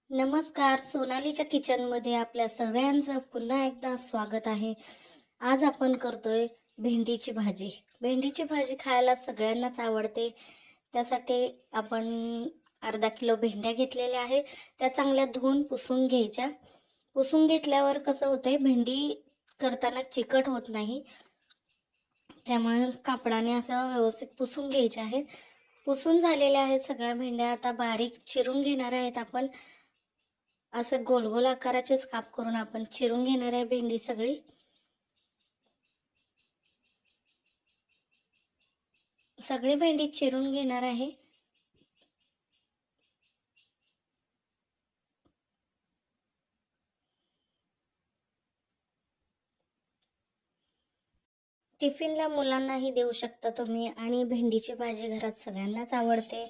नमस्कार, सोनालीच्या किचनमध्ये आपल्या सगळ्यांचं पुन्हा एकदा स्वागत आहे. आज आपण करतोय भेंडीची भाजी. भेंडीची भाजी खायला सगळ्यांनाच आवडते. त्यासाठी आपण अर्धा किलो भेंड्या घेतलेल्या आहेत. त्या चांगल्या धुवून पुसून घ्यायच्या. पुसून घेतल्यावर कसं होतंय, भेंडी करताना चिकट होत नाही. त्यामुळे कापडाने असं व्यवस्थित पुसून घ्यायच्या आहेत. पुसून झालेल्या आहेत सगळ्या भेंड्या. आता बारीक चिरून घेणार आहेत आपण. असं गोल गोल आकाराचेच काप करून आपण चिरून घेणार आहे भेंडी सगळी. सगळी भेंडी चिरून घेणार आहे. टिफिनला मुलांनाही देऊ शकता तुम्ही. आणि भेंडीची भाजी घरात सगळ्यांनाच आवडते.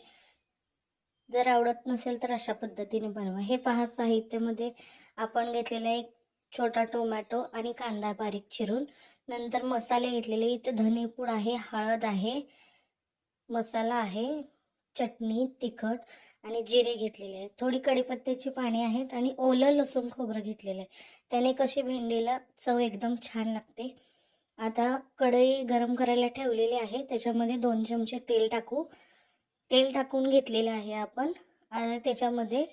जर आवडत नसेल तर अशा पद्धतीने बनवा. हे पहा, साहित्यामध्ये आपण घेतलेला एक छोटा टोमॅटो आणि कांदा बारीक चिरून. नंतर मसाले घेतलेले, इथं धनेपूड आहे, हळद आहे, मसाला आहे, चटणी, तिखट आणि जिरे घेतलेले आहेत. थोडी कढीपत्त्याची पाने आहेत आणि ओलं लसूण खोबरं घेतलेलं आहे. त्याने कशी भेंडीला चव एकदम छान लागते. आता कढई गरम करायला ठेवलेली आहे. त्याच्यामध्ये 2 चमचे तेल टाकू. तेल टाकून घेतलेलं आहे आपण. आणि त्याच्यामध्ये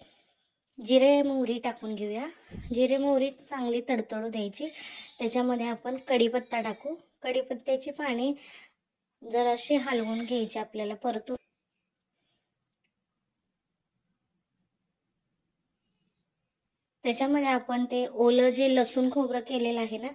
जिरे मोहरी टाकून घेऊया. जिरे मोहरी चांगली तडतडू द्यायची. त्याच्यामध्ये आपण कढीपत्ता टाकू. कढीपत्त्याची पाने जराशी हलवून घ्यायची आपल्याला परतून. त्याच्यामध्ये आपण ते ओलं जे लसूण खोबरं केलेलं आहे ना,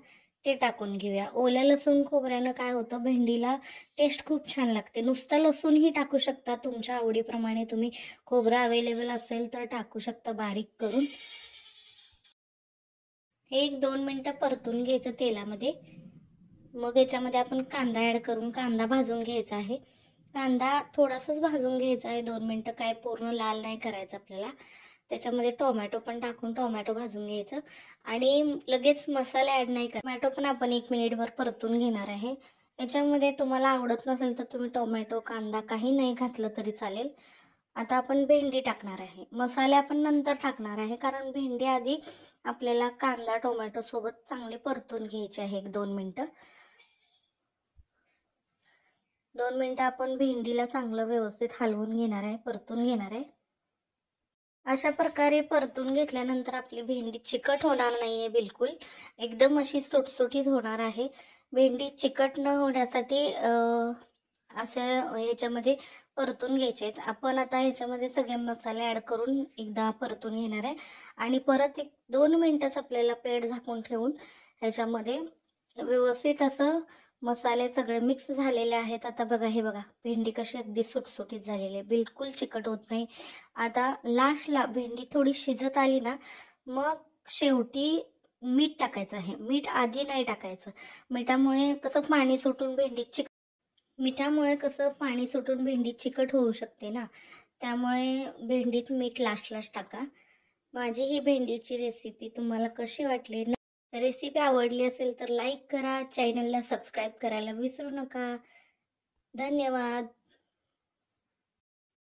ते टाकून घेऊया. ओल्या लसूण खोबऱ्यानं काय होतं, भेंडीला टेस्ट खूप छान लागते. नुसता लसूणही टाकू शकता, तुमच्या आवडीप्रमाणे. तुम्ही खोबरं अवेलेबल असेल तर टाकू शकता बारीक करून. 1-2 मिनटं परतून घ्यायचं तेलामध्ये. मग याच्यामध्ये आपण कांदा ॲड करून कांदा भाजून घ्यायचा आहे. कांदा थोडासाच भाजून घ्यायचा आहे. 2 मिनटं, काय पूर्ण लाल नाही करायचं आपल्याला. त्याच्यामध्ये टोमॅटो पण टाकून टोमॅटो भाजून घ्यायचं आणि लगेच मसाले ॲड नाही करायचे. टोमॅटो पण आपण 1 मिनिटभर परतून घेणार आहे. याच्यामध्ये तुम्हाला आवडत नसेल तर तुम्ही टोमॅटो, कांदा काही नाही घातलं तरी चालेल. आता आपण भेंडी टाकणार आहे. मसाले आपण नंतर टाकणार आहे, कारण भेंडी आधी आपल्याला कांदा टोमॅटो सोबत चांगले परतून घ्यायचे आहे. 1-2 मिनटं. 2 मिनटं आपण भेंडीला चांगलं व्यवस्थित हलवून घेणार आहे, परतून घेणार आहे. अशा प्रकारे परतून घेतल्यानंतर आपली भेंडी चिकट होणार नाहीये बिलकुल. एकदम अशी सुटसुटीत होणार आहे. भेंडी चिकट न होण्यासाठी असं ह्याच्यामध्ये परतून घ्यायचे आहेत. आपण आता ह्याच्यामध्ये सगळे मसाले ॲड करून एकदा परतून घेणार आहे. आणि परत 1-2 मिनटंच आपल्याला प्लेट झाकून ठेवून ह्याच्यामध्ये व्यवस्थित असं मसाले सगळे मिक्स झालेले आहेत. आता बघा, हे बघा, भेंडी कशी अगदी सुटसुटीत झालेली आहे, बिलकुल चिकट होत नाही. आता लास्टला भेंडी थोडी शिजत आली ना, मग शेवटी मीठ टाकायचं आहे. मीठ आधी नाही टाकायचं. मिठामुळे कसं पाणी सुटून भेंडी चिकट होऊ शकते ना, त्यामुळे भेंडीत मीठ लास्ट टाका. माझी ही भेंडीची रेसिपी तुम्हाला कशी वाटली? रेसिपी आवडली असेल तर लाईक करा, चॅनलला सबस्क्राईब करायला विसरू नका. धन्यवाद.